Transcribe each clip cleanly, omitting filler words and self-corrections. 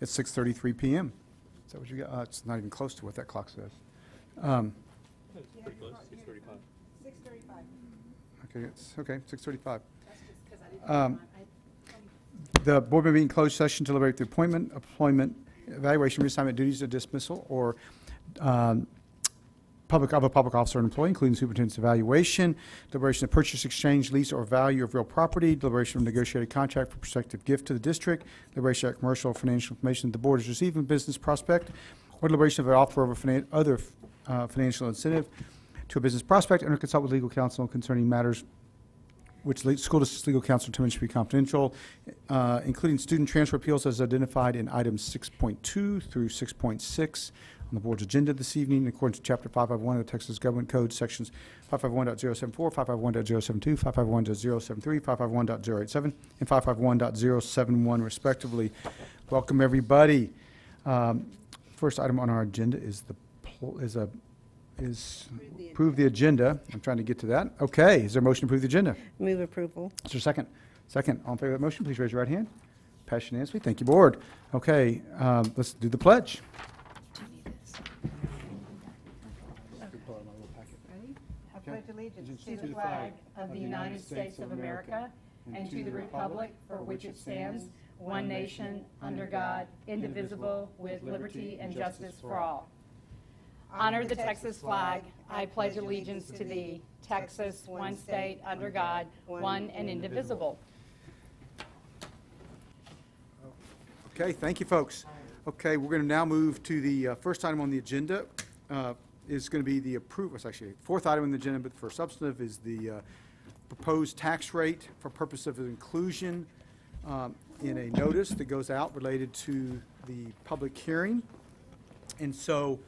at 6:33 p.m. Is that what you got? It's not even close to what that clock says. It's pretty close, 6:35. 6:35. Okay, 6:35. The board may meet in closed session to deliberate the appointment, employment, evaluation, reassignment, duties, or dismissal, or public officer or employee, including superintendent's evaluation, deliberation of purchase, exchange, lease, or value of real property, deliberation of negotiated contract for prospective gift to the district, deliberation of commercial or financial information that the board is receiving business prospect, or deliberation of an offer of other financial incentive to a business prospect, and to consult with legal counsel concerning matters which school district's legal counsel determines should be confidential, including student transfer appeals as identified in items 6.2 through 6.6 on the board's agenda this evening in accordance with Chapter 551 of the Texas Government Code, Sections 551.074, 551.072, 551.073, 551.087, and 551.071, respectively. Welcome, everybody. First item on our agenda is approve the agenda. I'm trying to get to that. Okay, is there a motion to approve the agenda? Move approval. Is there a second? Second. All in favor of that motion, please raise your right hand. Passed unanimously. Thank you, board. Okay, let's do the pledge. I pledge allegiance to the flag of the United States of America and to the republic for which it stands, one nation, under God, indivisible, with liberty and justice for all. Honor the Texas flag. I pledge allegiance to thee, Texas, one state, under God, one and indivisible. Okay, thank you, folks. Okay, we're going to now move to the first item on the agenda. Is going to be the approval. It's actually the fourth item on the agenda, but for substantive is the proposed tax rate for purpose of inclusion in a notice that goes out related to the public hearing. And so,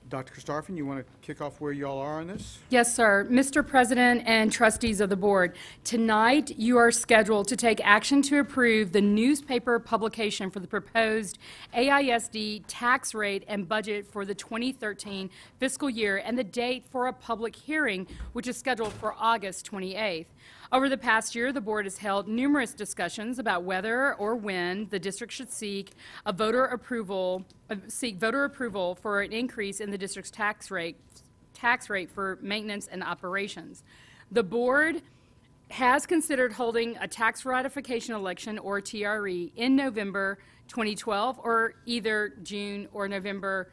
Dr. Christopherson, you want to kick off where you all are on this? Yes, sir. Mr. President and trustees of the board, tonight you are scheduled to take action to approve the newspaper publication for the proposed AISD tax rate and budget for the 2013 fiscal year and the date for a public hearing, which is scheduled for August 28th. Over the past year, the board has held numerous discussions about whether or when the district should seek voter approval for an increase in the district's tax rate for maintenance and operations. The board has considered holding a tax ratification election, or TRE, in November 2012 or either June or November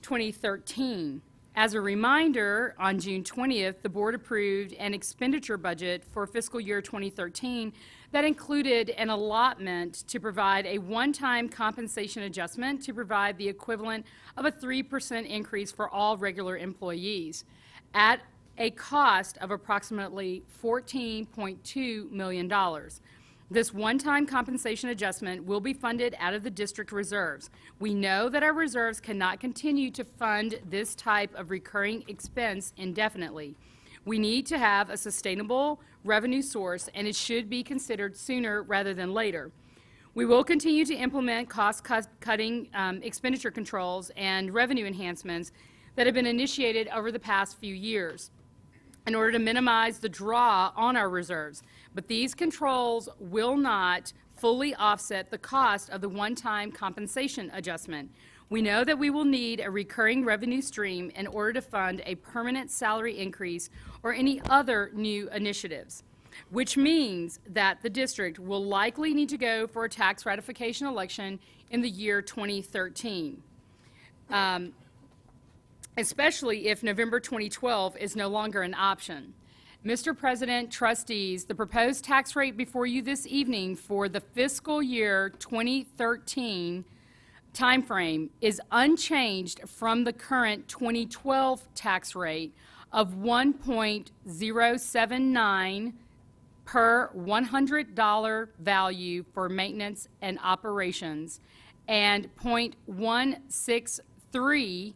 2013. As a reminder, on June 20th, the board approved an expenditure budget for fiscal year 2013 that included an allotment to provide a one-time compensation adjustment to provide the equivalent of a 3% increase for all regular employees at a cost of approximately $14.2 million. This one-time compensation adjustment will be funded out of the district reserves. We know that our reserves cannot continue to fund this type of recurring expense indefinitely. We need to have a sustainable revenue source, and it should be considered sooner rather than later. We will continue to implement cost-cutting expenditure controls and revenue enhancements that have been initiated over the past few years in order to minimize the draw on our reserves. But these controls will not fully offset the cost of the one-time compensation adjustment. We know that we will need a recurring revenue stream in order to fund a permanent salary increase or any other new initiatives, which means that the district will likely need to go for a tax ratification election in the year 2013. Especially if November 2012 is no longer an option. Mr. President, trustees, the proposed tax rate before you this evening for the fiscal year 2013 timeframe is unchanged from the current 2012 tax rate of 1.079 per $100 value for maintenance and operations and 0.163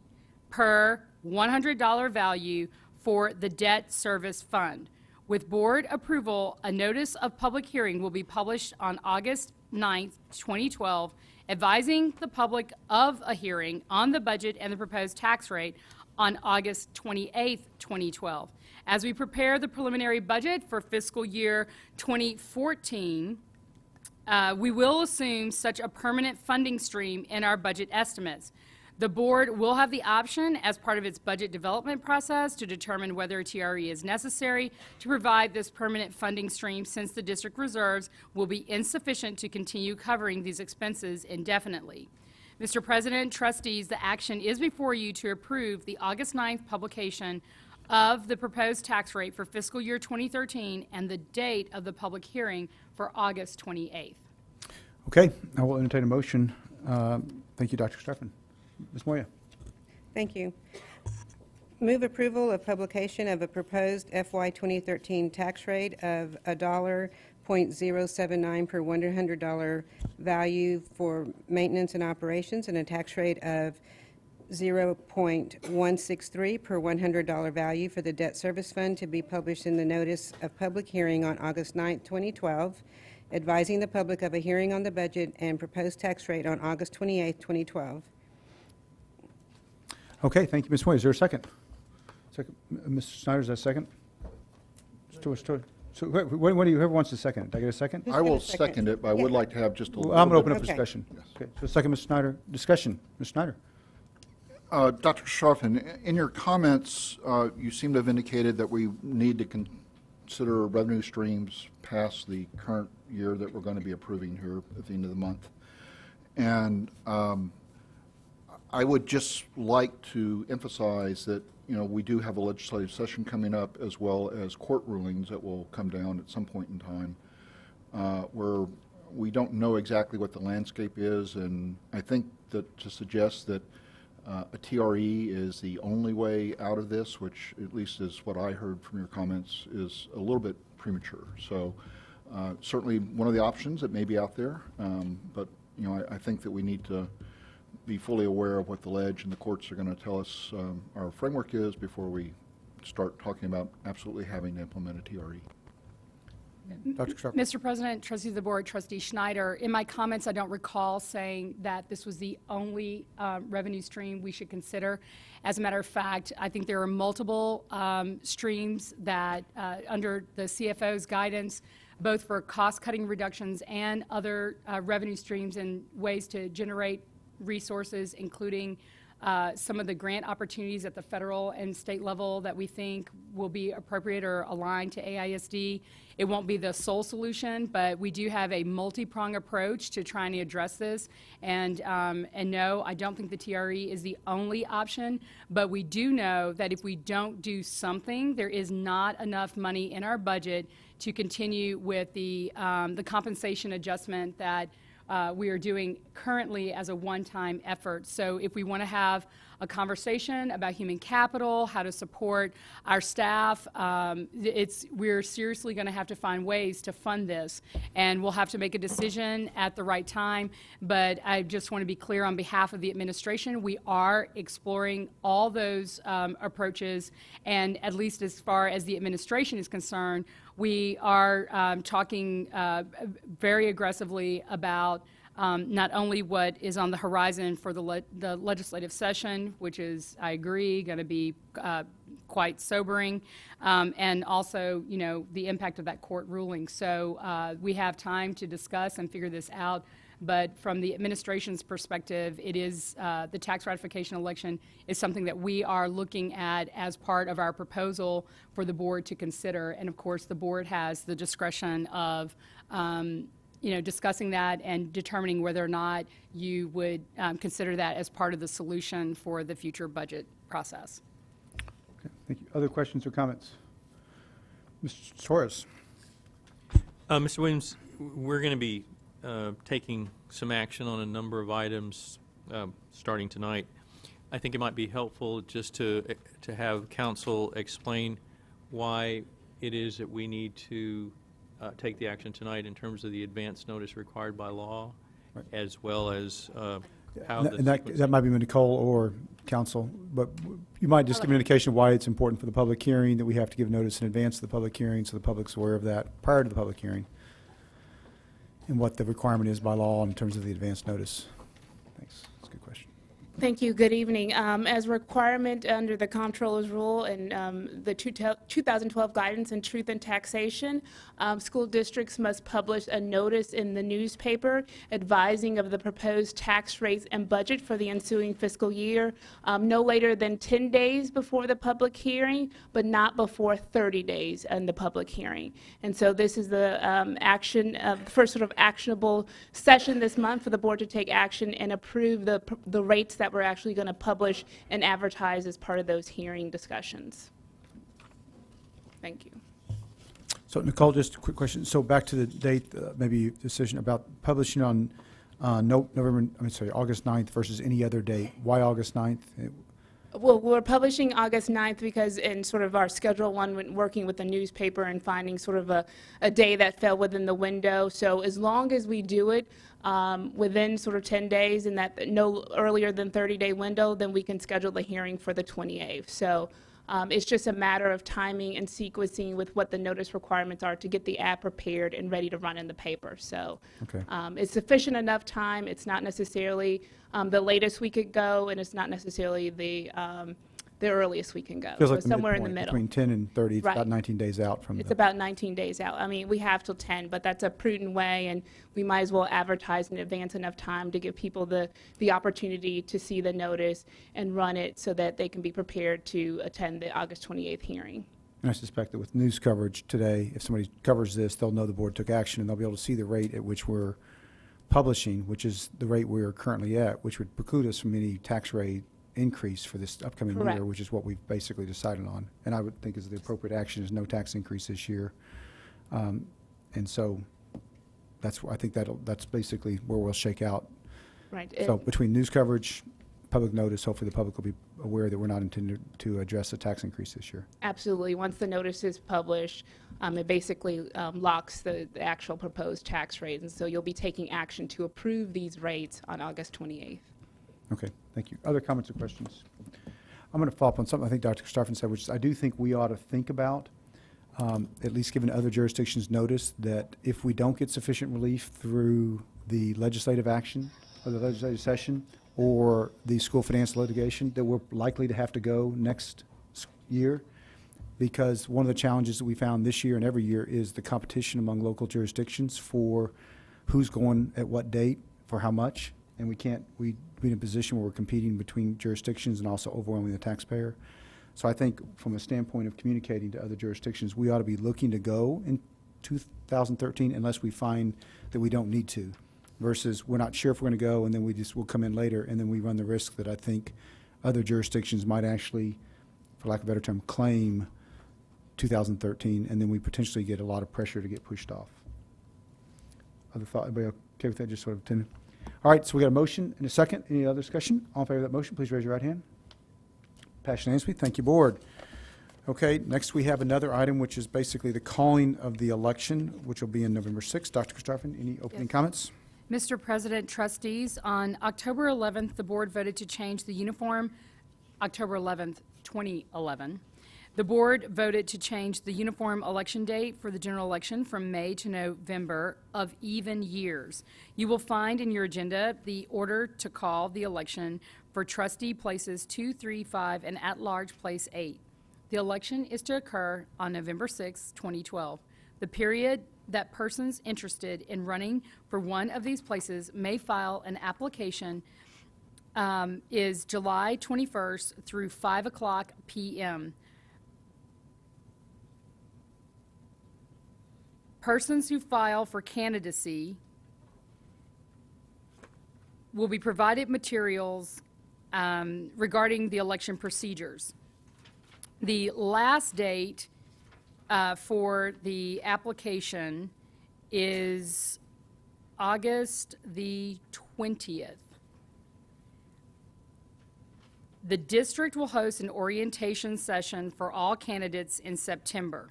per $100 value for the debt service fund. With board approval, a notice of public hearing will be published on August 9th, 2012, advising the public of a hearing on the budget and the proposed tax rate on August 28th, 2012. As we prepare the preliminary budget for fiscal year 2014, we will assume such a permanent funding stream in our budget estimates. The board will have the option, as part of its budget development process, to determine whether a TRE is necessary to provide this permanent funding stream, since the district reserves will be insufficient to continue covering these expenses indefinitely. Mr. President, trustees, the action is before you to approve the August 9th publication of the proposed tax rate for fiscal year 2013 and the date of the public hearing for August 28th. Okay, I will entertain a motion. Thank you, Dr. Steffen. Ms. Moya. Thank you. Move approval of publication of a proposed FY 2013 tax rate of $1.079 per $100 value for maintenance and operations, and a tax rate of 0.163 per $100 value for the debt service fund, to be published in the notice of public hearing on August 9, 2012, advising the public of a hearing on the budget and proposed tax rate on August 28, 2012. Okay, thank you, Ms. Moya. Is there a second? Second. Mr. Snyder, is that a second? So whoever wants to second it. Did I get a second? Who's I will gonna second? second it, but I would like to have just a Well, little I'm going to bit. open up for Okay. discussion. Yes. Okay, so second, Mr. Snyder. Discussion. Mr. Snyder. Dr. Scharfen, in your comments, you seem to have indicated that we need to consider revenue streams past the current year that we're going to be approving here at the end of the month. And I would just like to emphasize that, you know, we do have a legislative session coming up, as well as court rulings that will come down at some point in time, where we don't know exactly what the landscape is. And I think that to suggest that a TRE is the only way out of this, which at least is what I heard from your comments, is a little bit premature. So certainly one of the options that may be out there, but you know, I think that we need to be fully aware of what the ledge and the courts are going to tell us our framework is before we start talking about absolutely having to implement a TRE. Dr. Stark. Mr. President, trustees of the board, trustee Schneider, in my comments, I don't recall saying that this was the only revenue stream we should consider. As a matter of fact, I think there are multiple streams that, under the CFO's guidance, both for cost-cutting reductions and other revenue streams and ways to generate resources, including some of the grant opportunities at the federal and state level that we think will be appropriate or aligned to AISD. It won't be the sole solution, but we do have a multi-pronged approach to trying to address this. And no, I don't think the TRE is the only option, but we do know that if we don't do something, there is not enough money in our budget to continue with the compensation adjustment that we are doing currently as a one-time effort. So if we want to have a conversation about human capital, how to support our staff, we're seriously going to have to find ways to fund this. And we'll have to make a decision at the right time. But I just want to be clear on behalf of the administration, we are exploring all those approaches. And at least as far as the administration is concerned, we are talking very aggressively about not only what is on the horizon for the legislative session, which is, I agree, going to be quite sobering, and also, you know, the impact of that court ruling. So we have time to discuss and figure this out. But from the administration's perspective, it is the tax ratification election is something that we are looking at as part of our proposal for the board to consider. And of course, the board has the discretion of you know, discussing that and determining whether or not you would consider that as part of the solution for the future budget process. Okay, thank you. Other questions or comments? Mr. Torres. Mr. Williams, we're going to be taking some action on a number of items starting tonight. I think it might be helpful just to have council explain why it is that we need to take the action tonight in terms of the advance notice required by law, Right. as well as how And that might be Nicole or council, but you might just give an indication why it's important for the public hearing, that we have to give notice in advance of the public hearing, so the public's aware of that prior to the public hearing, and what the requirement is by law in terms of the advance notice. Thanks. That's a good question. Thank you. Good evening. As a requirement under the Comptroller's Rule and the 2012 Guidance in Truth and Taxation, school districts must publish a notice in the newspaper advising of the proposed tax rates and budget for the ensuing fiscal year no later than 10 days before the public hearing, but not before 30 days in the public hearing. And so this is the first sort of actionable session this month for the board to take action and approve the rates that we're actually going to publish and advertise as part of those hearing discussions. Thank you. So Nicole, just a quick question. So back to the date, maybe decision about publishing on August 9th versus any other date. Why August 9th? Well, we're publishing August 9th because in sort of our Schedule 1, when working with the newspaper and finding sort of a day that fell within the window. So as long as we do it within sort of 10 days and that no earlier than 30-day window, then we can schedule the hearing for the 28th. So it's just a matter of timing and sequencing with what the notice requirements are to get the ad prepared and ready to run in the paper. So Okay. it's sufficient enough time. It's not necessarily the latest we could go, and it's not necessarily the earliest we can go. Feels So like the somewhere in the midpoint, middle. between 10 and 30, it's Right. about 19 days out from It's the. about 19 days out. I mean, we have till 10, but that's a prudent way, and we might as well advertise in advance enough time to give people the opportunity to see the notice and run it so that they can be prepared to attend the August 28th hearing. And I suspect that with news coverage today, if somebody covers this, they'll know the board took action, and they'll be able to see the rate at which we're publishing, which is the rate we're currently at, which would preclude us from any tax rate increase for this upcoming Correct. year, which is what we've basically decided on. And I would think is the appropriate action is no tax increase this year. And so I think that's basically where we'll shake out. Right. So between news coverage, public notice, hopefully the public will be aware that we're not intending to address a tax increase this year. Absolutely. Once the notice is published, it basically locks the actual proposed tax rate, and so you'll be taking action to approve these rates on August 28th. Okay, thank you. Other comments or questions? I'm going to follow up on something I think Dr. Christopherson said, which is I do think we ought to think about, at least giving other jurisdictions notice that if we don't get sufficient relief through the legislative action or the legislative session or the school finance litigation, that we're likely to have to go next year, because one of the challenges that we found this year and every year is the competition among local jurisdictions for who's going at what date for how much, and we'd be in a position where we're competing between jurisdictions and also overwhelming the taxpayer. So I think from a standpoint of communicating to other jurisdictions, we ought to be looking to go in 2013 unless we find that we don't need to, versus we're not sure if we're going to go and then we'll come in later, and then we run the risk that I think other jurisdictions might actually, for lack of a better term, claim 2013, and then we potentially get a lot of pressure to get pushed off. Other thought? Everybody okay with that? Just sort of tentative. All right, so we got a motion and a second. Any other discussion? All in favor of that motion, please raise your right hand. Passed unanimously. Thank you, board. Okay, next we have another item, which is basically the calling of the election, which will be in November 6th. Dr. Christopherson, any opening comments? Mr. President, trustees, on October 11th, the board voted to change the uniform, October 11th, 2011. The board voted to change the uniform election date for the general election from May to November of even years. You will find in your agenda the order to call the election for trustee places 2, 3, 5, and at-large place 8. The election is to occur on November 6, 2012. The period that persons interested in running for one of these places may file an application is July 21st through 5 o'clock p.m. Persons who file for candidacy will be provided materials regarding the election procedures. The last date for the application is August the 20th. The district will host an orientation session for all candidates in September.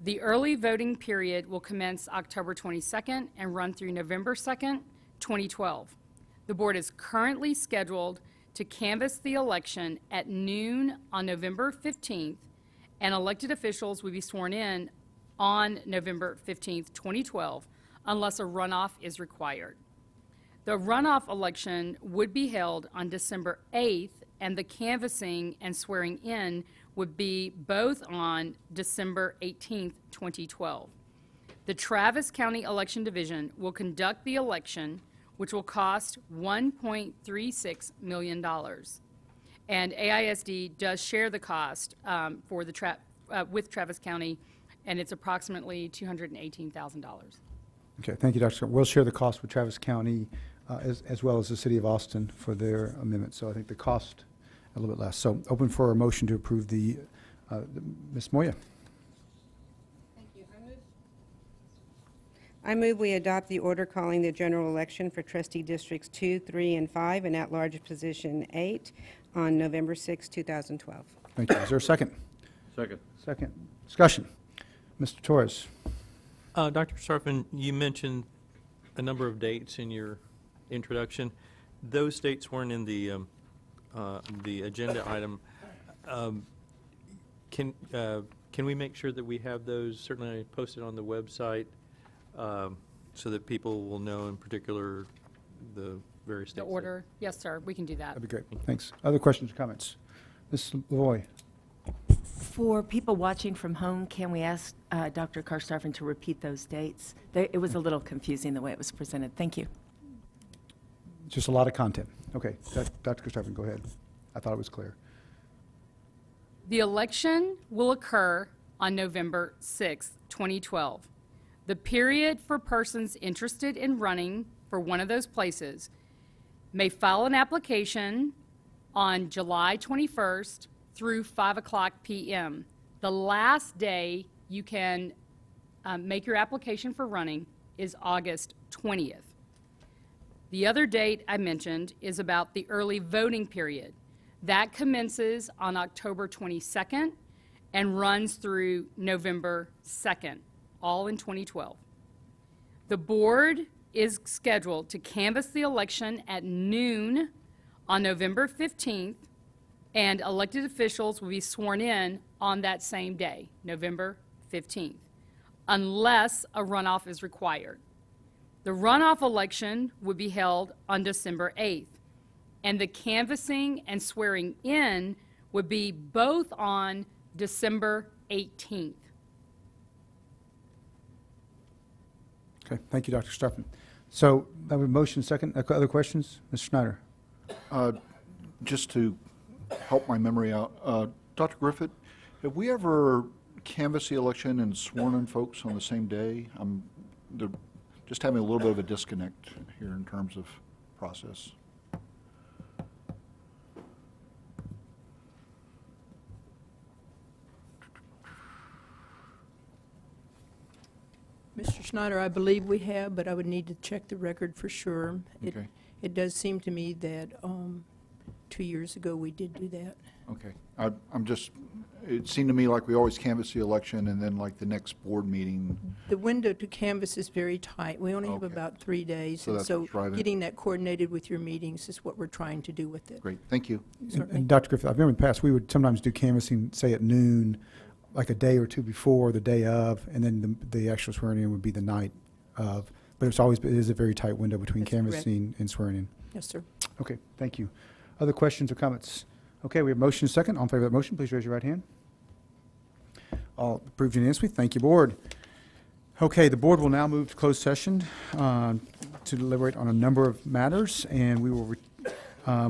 The early voting period will commence October 22nd and run through November 2nd, 2012. The board is currently scheduled to canvass the election at noon on November 15th, and elected officials will be sworn in on November 15th, 2012, unless a runoff is required. The runoff election would be held on December 8th, and the canvassing and swearing in would be both on December 18th, 2012. The Travis County Election Division will conduct the election, which will cost $1.36 million. And AISD does share the cost for the with Travis County, and it's approximately $218,000. Okay, thank you, Dr. Scott. We'll share the cost with Travis County as well as the City of Austin for their amendment. So I think the cost a little bit less. So open for a motion to approve Ms. Moya. Thank you. I move we adopt the order calling the general election for trustee districts 2, 3, and 5 and at-large position 8 on November 6, 2012. Thank you. Is there a second? Second. Second. Discussion. Mr. Torres. Dr. Sarpin, you mentioned a number of dates in your introduction. Those dates weren't in the agenda item. Can we make sure that we have those certainly posted on the website so that people will know in particular the various dates? The order, yes, sir, we can do that. That'd be great. Thanks. Other questions or comments? Ms. Lavoy. For people watching from home, can we ask Dr. Karstoffen to repeat those dates? It was a little confusing the way it was presented. Thank you. Just a lot of content. Okay, Dr. Christopher, go ahead. I thought it was clear. The election will occur on November 6, 2012. The period for persons interested in running for one of those places may file an application on July 21st through 5 o'clock p.m. The last day you can make your application for running is August 20th. The other date I mentioned is about the early voting period. That commences on October 22nd and runs through November 2nd, all in 2012. The board is scheduled to canvass the election at noon on November 15th, and elected officials will be sworn in on that same day, November 15th, unless a runoff is required. The runoff election would be held on December 8th, and the canvassing and swearing in would be both on December 18th. Okay, thank you, Dr. Stuffman. So, I have a motion second. Other questions? Mr. Schneider. Just to help my memory out, Dr. Griffith, have we ever canvassed the election and sworn in folks on the same day? They're just having a little bit of a disconnect here in terms of process. Mr. Schneider, I believe we have, but I would need to check the record for sure. Okay. It does seem to me that 2 years ago we did do that. Okay. It seemed to me like we always canvass the election and then like the next board meeting. The window to canvass is very tight. We only have Okay. about 3 days. So and that's so what's driving it. getting that coordinated with your meetings is what we're trying to do with it. Great, thank you. And Dr. Griffith, I remember in the past, we would sometimes do canvassing, say at noon, like a day or two before, the day of, and then the actual swearing in would be the night of. But it is a very tight window between That's correct. canvassing and swearing in. Yes, sir. Okay, thank you. Other questions or comments? Okay, we have motion second. All in favor of that motion, please raise your right hand. All approved unanimously. Thank you, board. Okay, the board will now move to closed session to deliberate on a number of matters, and we will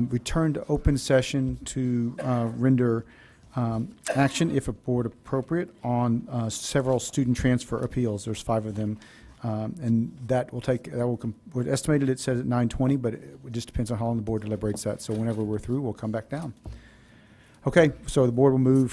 return to open session to render action, if a board appropriate, on several student transfer appeals. There's 5 of them. And we're estimated, it says at 9:20, but it just depends on how long the board deliberates that. So whenever we're through, we'll come back down. Okay, so the board will move,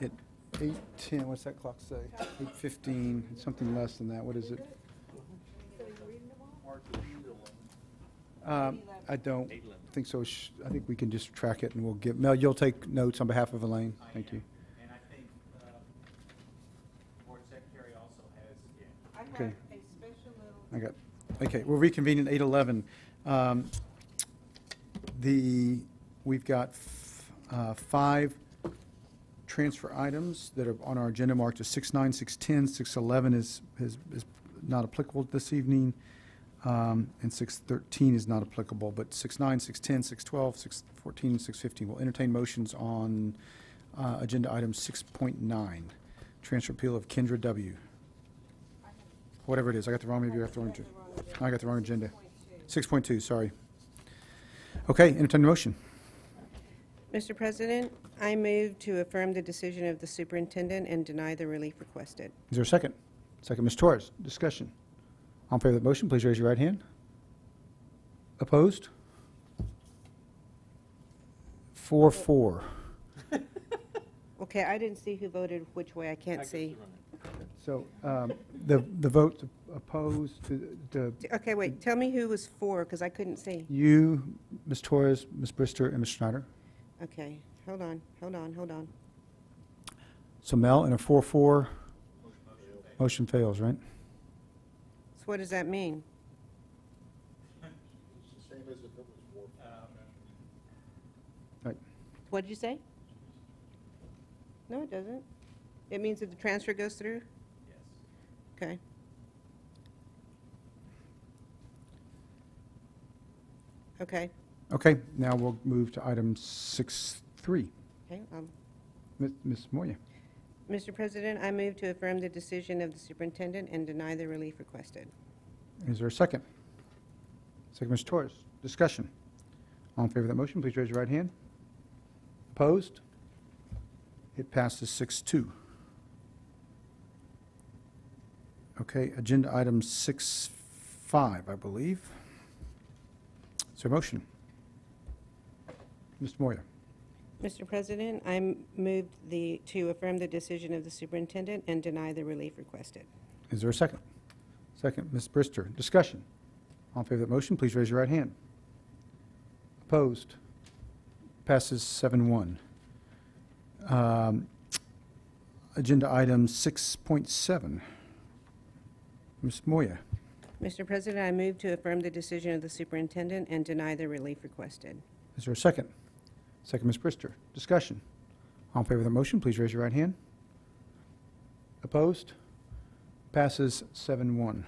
at 8:10, what's that clock say? 8:15, it's something less than that. What is it? I don't think so. I think we can just track it, and we'll give, Mel, you'll take notes on behalf of Elaine. Thank you. And I think Board Secretary also has, yeah. Okay. A special little I got Okay, we'll reconvene at 8:11. We've got 5 transfer items that are on our agenda marked as 6-9, 6-10. 6-11 is not applicable this evening, and 6-13 is not applicable, but 6-9, 6-10, 6-12, 6-14, and 6-15. We'll entertain motions on agenda item 6.9, transfer appeal of Kendra W. Whatever it is, I got the wrong, maybe I got the wrong, I got the wrong agenda. 6.2, sorry. Okay, entertain the motion. Mr. President, I move to affirm the decision of the superintendent and deny the relief requested. Is there a second? Second, Ms. Torres. Discussion. All in favor of the motion, please raise your right hand. Opposed? 4-4. Okay, I didn't see who voted which way. I can't see. So the vote opposed to Okay, wait, tell me who was for, because I couldn't see. you, Ms. Torres, Ms. Brister, and Ms. Schneider. Okay, hold on. So Mel, and a 4-4, motion fails, right? So what does that mean? Right. What did you say? No, it doesn't. It means that the transfer goes through? Yes. Okay. Okay, Okay, now we'll move to item 6.3. okay. Ms. Moya. Mr. President, I move to affirm the decision of the superintendent and deny the relief requested. Is there a second? Second, Ms. Torres. Discussion. All in favor of that motion, please raise your right hand. Opposed? It passes 6-2. Okay, agenda item 6.5, I believe. Is there a motion? Mr. Moya. Mr. President, I move to affirm the decision of the superintendent and deny the relief requested. Is there a second? Second, Ms. Brister. Discussion. All in favor of that motion, please raise your right hand. Opposed? Passes 7-1. Agenda item 6.7. Ms. Moya. Mr. President, I move to affirm the decision of the superintendent and deny the relief requested. Is there a second? Second, Ms. Brister. Discussion. All in favor of the motion, please raise your right hand. Opposed? Passes 7-1.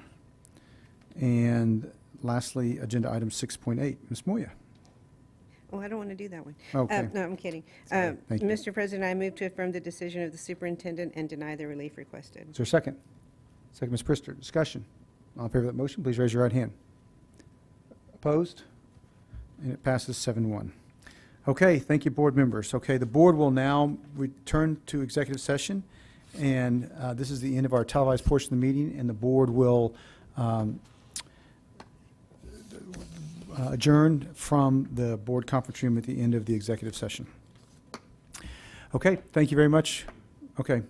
And lastly, agenda item 6.8. Ms. Moya. Oh, I don't want to do that one. Okay. No, I'm kidding. Thank you. Mr. President, I move to affirm the decision of the superintendent and deny the relief requested. Is there a second? Second, Ms. Brister. Discussion. All in favor of that motion, please raise your right hand. Opposed? And it passes 7-1. Okay, thank you, board members. Okay, the board will now return to executive session, and this is the end of our televised portion of the meeting, and the board will adjourn from the board conference room at the end of the executive session. Okay, thank you very much. Okay.